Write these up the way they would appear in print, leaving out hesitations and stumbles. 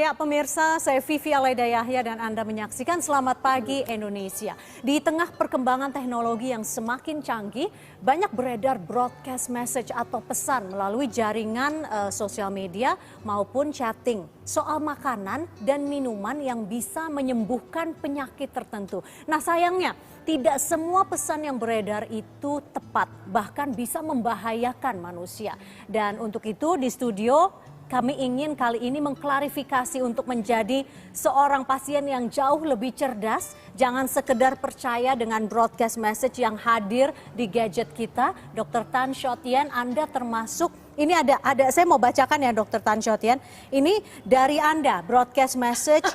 Ya pemirsa, saya Vivi Alaida Yahya dan Anda menyaksikan Selamat Pagi Indonesia. Di tengah perkembangan teknologi yang semakin canggih, banyak beredar broadcast message atau pesan melalui jaringan sosial media maupun chatting soal makanan dan minuman yang bisa menyembuhkan penyakit tertentu. Nah sayangnya, tidak semua pesan yang beredar itu tepat, bahkan bisa membahayakan manusia. Dan untuk itu di studio, kami ingin kali ini mengklarifikasi untuk menjadi seorang pasien yang jauh lebih cerdas. Jangan sekedar percaya dengan broadcast message yang hadir di gadget kita. Dr. Tan Shot Yen, Anda termasuk. Ini ada saya mau bacakan ya Dr. Tan Shot Yen. Ini dari Anda, broadcast message,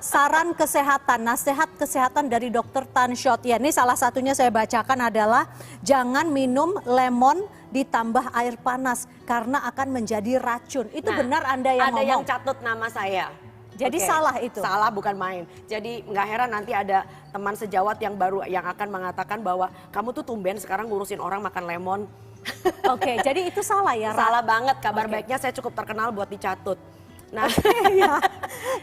saran kesehatan, nasihat kesehatan dari Dr. Tan Shot Yen. Ini salah satunya saya bacakan adalah jangan minum lemon ditambah air panas karena akan menjadi racun. Itu benar Anda yang ngomong? Ada yang catut nama saya. Jadi salah itu? Salah, bukan main. Jadi nggak heran nanti ada teman sejawat yang baru yang akan mengatakan bahwa kamu tuh tumben sekarang ngurusin orang makan lemon. Oke, jadi itu salah ya? Salah banget, kabar baiknya saya cukup terkenal buat dicatut. Nah, ya.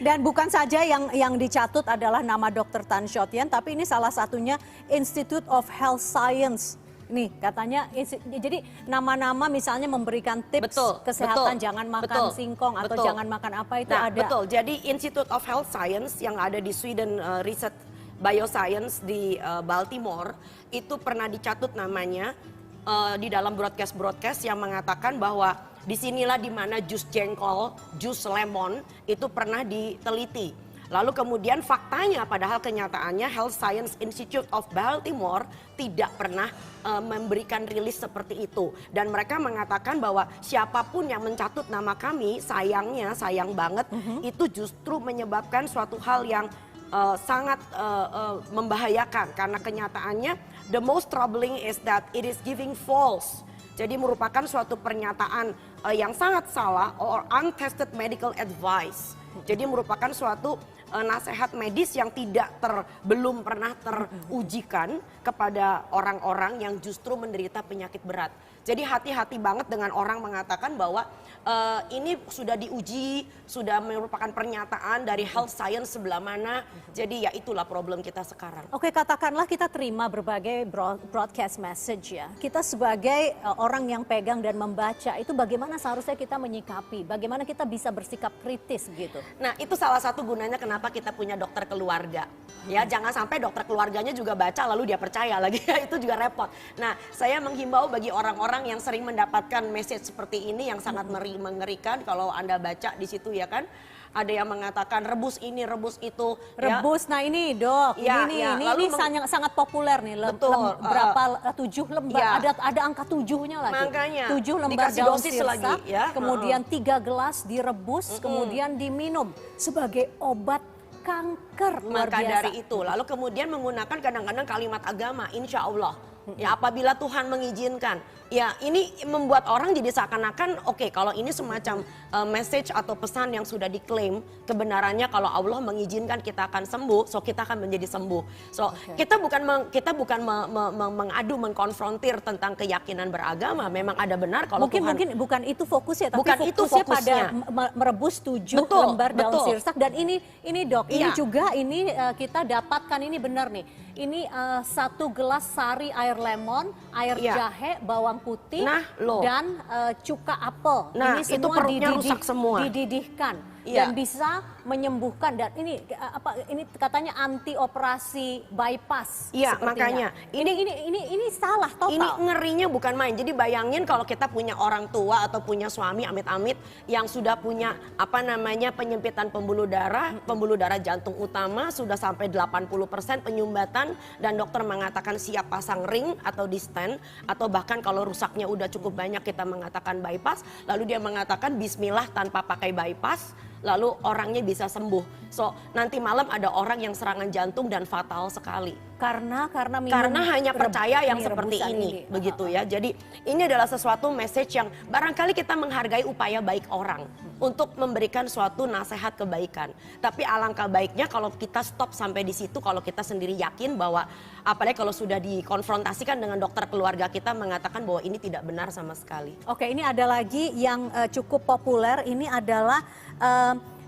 Dan bukan saja yang dicatut adalah nama Dr. Tan Shot Yen, tapi ini salah satunya Institute of Health Science. Nih katanya, jadi nama-nama misalnya memberikan tips kesehatan, jangan makan singkong atau jangan makan apa itu ada. Betul, jadi Institute of Health Science yang ada di Sweden Research Bioscience di Baltimore itu pernah dicatut namanya di dalam broadcast yang mengatakan bahwa disinilah dimana jus jengkol, jus lemon itu pernah diteliti. Lalu kemudian faktanya padahal kenyataannya Health Science Institute of Baltimore tidak pernah memberikan rilis seperti itu. Dan mereka mengatakan bahwa siapapun yang mencatut nama kami, sayang banget, itu justru menyebabkan suatu hal yang sangat membahayakan. Karena kenyataannya the most troubling is that it is giving false. Jadi merupakan suatu pernyataan yang sangat salah or untested medical advice. Jadi merupakan suatu nasihat medis yang belum pernah terujikan kepada orang-orang yang justru menderita penyakit berat. Jadi hati-hati banget dengan orang mengatakan bahwa ini sudah diuji, sudah merupakan pernyataan dari health science sebelah mana. Jadi ya itulah problem kita sekarang. Oke, katakanlah kita terima berbagai broadcast message ya. Kita sebagai orang yang pegang dan membaca, itu bagaimana seharusnya kita menyikapi? Bagaimana kita bisa bersikap kritis gitu? Nah itu salah satu gunanya kenapa kita punya dokter keluarga. Ya jangan sampai dokter keluarganya juga baca lalu dia percaya lagi, itu juga repot. Nah saya menghimbau bagi orang-orang yang sering mendapatkan message seperti ini yang sangat mengerikan kalau Anda baca di situ ya kan. Ada yang mengatakan rebus ini, rebus itu. Rebus, ya. Nah ini dok, ini sangat populer nih. Berapa 7 lembar, ada angka 7-nya lagi. Makanya, 7 lembar daun sirsak, lagi, ya. kemudian 3 gelas direbus, kemudian diminum sebagai obat kanker. Luar Maka biasa. dari itu, lalu kemudian menggunakan kadang-kadang kalimat agama, insya Allah. Ya apabila Tuhan mengizinkan, ya ini membuat orang jadi seakan-akan oke, kalau ini semacam message atau pesan yang sudah diklaim kebenarannya kalau Allah mengizinkan kita akan sembuh, so kita akan menjadi sembuh. So kita bukan mengadu, mengkonfrontir tentang keyakinan beragama. Memang ada benar kalau mungkin bukan itu fokusnya, tapi bukan fokusnya pada merebus 7 lembar daun sirsak. Dan ini dok, ini juga ini kita dapatkan ini benar nih. Ini 1 gelas sari air lemon, air jahe, bawang putih, dan cuka apel. Nah, ini semua itu perutnya rusak semua. Dididihkan dan bisa menyembuhkan. Dan ini ini katanya anti operasi bypass. Iya, makanya ini salah total. Ini ngerinya bukan main. Jadi bayangin kalau kita punya orang tua atau punya suami amit-amit yang sudah punya penyempitan pembuluh darah jantung utama sudah sampai 80% penyumbatan dan dokter mengatakan siap pasang ring atau di stand, atau bahkan kalau rusaknya udah cukup banyak kita mengatakan bypass, lalu dia mengatakan bismillah tanpa pakai bypass, lalu orangnya bisa sembuh. So nanti malam ada orang yang serangan jantung dan fatal sekali. Karena hanya percaya yang seperti ini. Begitu ya. Jadi ini adalah sesuatu message yang barangkali kita menghargai upaya baik orang untuk memberikan suatu nasihat kebaikan. Tapi alangkah baiknya kalau kita stop sampai di situ, kalau kita sendiri yakin bahwa apalagi kalau sudah dikonfrontasikan dengan dokter keluarga kita mengatakan bahwa ini tidak benar sama sekali. Oke, ini ada lagi yang cukup populer, ini adalah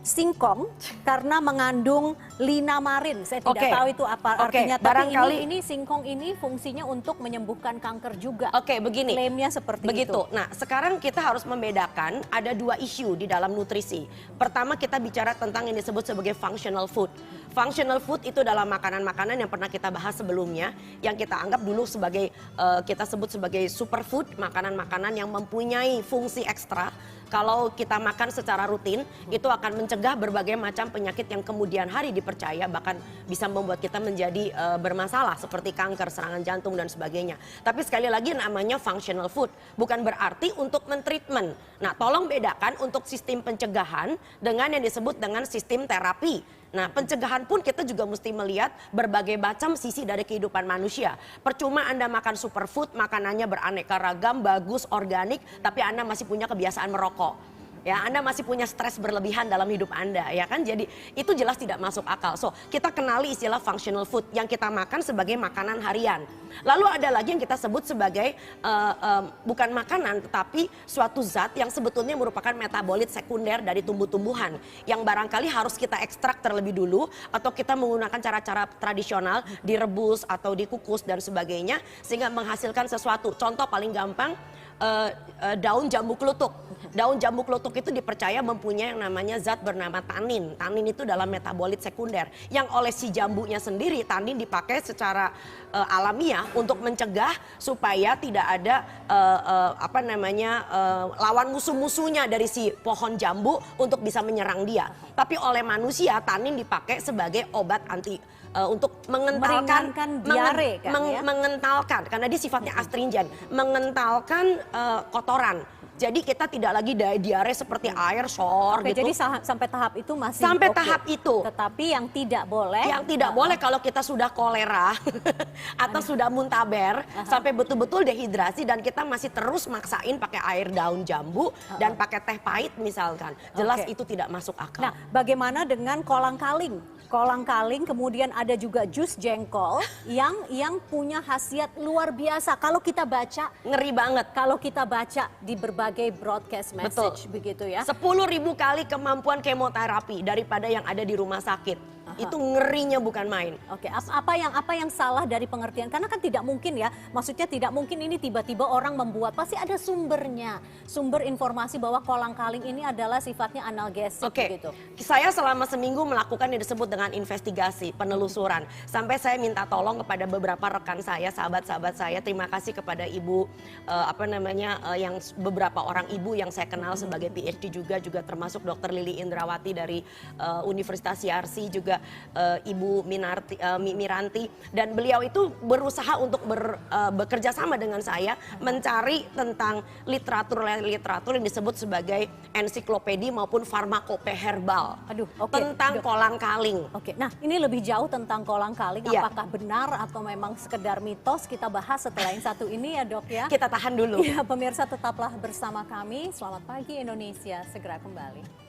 singkong karena mengandung linamarin. Saya tidak Oke. tahu itu apa Oke, artinya. Tapi barangkali- ini singkong ini fungsinya untuk menyembuhkan kanker juga. Oke, begini. Klaimnya seperti Begitu. itu. Nah, sekarang kita harus membedakan ada dua isu di dalam nutrisi. Pertama, kita bicara tentang yang disebut sebagai functional food. Functional food itu adalah makanan-makanan yang pernah kita bahas sebelumnya, yang kita anggap dulu sebagai kita sebut sebagai superfood, makanan-makanan yang mempunyai fungsi ekstra. Kalau kita makan secara rutin, itu akan mencegah berbagai macam penyakit yang kemudian hari dipercaya bahkan bisa membuat kita menjadi bermasalah seperti kanker, serangan jantung dan sebagainya. Tapi sekali lagi namanya functional food, bukan berarti untuk mentreatment. Nah, tolong bedakan untuk sistem pencegahan dengan yang disebut dengan sistem terapi. Nah, pencegahan pun kita juga mesti melihat berbagai macam sisi dari kehidupan manusia. Percuma Anda makan superfood, makanannya beraneka ragam, bagus, organik, tapi Anda masih punya kebiasaan merokok. Ya, Anda masih punya stres berlebihan dalam hidup Anda, ya kan? Jadi itu jelas tidak masuk akal. So, kita kenali istilah functional food yang kita makan sebagai makanan harian. Lalu ada lagi yang kita sebut sebagai bukan makanan, tetapi suatu zat yang sebetulnya merupakan metabolit sekunder dari tumbuh-tumbuhan yang barangkali harus kita ekstrak terlebih dulu atau kita menggunakan cara-cara tradisional direbus atau dikukus dan sebagainya sehingga menghasilkan sesuatu. Contoh paling gampang, daun jambu klutuk. Daun jambu klutuk itu dipercaya mempunyai yang namanya zat bernama tanin. Tanin itu dalam metabolit sekunder yang oleh si jambunya sendiri, tanin dipakai secara alamiah untuk mencegah supaya tidak ada lawan musuh-musuhnya dari si pohon jambu untuk bisa menyerang dia. Tapi oleh manusia tanin dipakai sebagai obat anti untuk mengentalkan Meringankan diare kan, ya? mengentalkan karena dia sifatnya astringent, mengentalkan kotoran. Jadi kita tidak lagi diare seperti air sor Oke, gitu. jadi sampai tahap itu masih Sampai oke. tahap itu. Tetapi yang tidak boleh. Yang tidak boleh kalau kita sudah kolera atau sudah muntaber sampai betul-betul dehidrasi dan kita masih terus maksain pakai air daun jambu dan pakai teh pahit misalkan. Jelas Oke. itu tidak masuk akal. Nah, bagaimana dengan kolang-kaling? Kolang-kaling, kemudian ada juga jus jengkol yang punya khasiat luar biasa. Kalau kita baca, Ngeri banget. kalau kita baca di berbagai broadcast message begitu ya. 10.000 kali kemampuan kemoterapi daripada yang ada di rumah sakit. Itu ngerinya bukan main. Oke, apa yang salah dari pengertian? Karena kan tidak mungkin ya, maksudnya tidak mungkin ini tiba-tiba orang membuat, pasti ada sumbernya. Sumber informasi bahwa kolang-kaling ini adalah sifatnya analgesik Oke, gitu. saya selama seminggu melakukan yang disebut dengan investigasi, penelusuran. Sampai saya minta tolong kepada beberapa rekan saya, sahabat-sahabat saya. Terima kasih kepada ibu, yang beberapa orang ibu yang saya kenal sebagai PhD juga termasuk Dr. Lili Indrawati dari Universitas Yarsi, juga Ibu Miranti. Dan beliau itu berusaha untuk bekerja sama dengan saya mencari tentang literatur yang disebut sebagai ensiklopedi maupun farmakope herbal. Aduh, oke. Tentang kolang-kaling. Oke, nah ini lebih jauh tentang kolang-kaling. Iya. Apakah benar atau memang sekedar mitos? Kita bahas setelah yang satu ini ya dok ya. Kita tahan dulu. Ya, pemirsa tetaplah bersama kami. Selamat pagi Indonesia, segera kembali.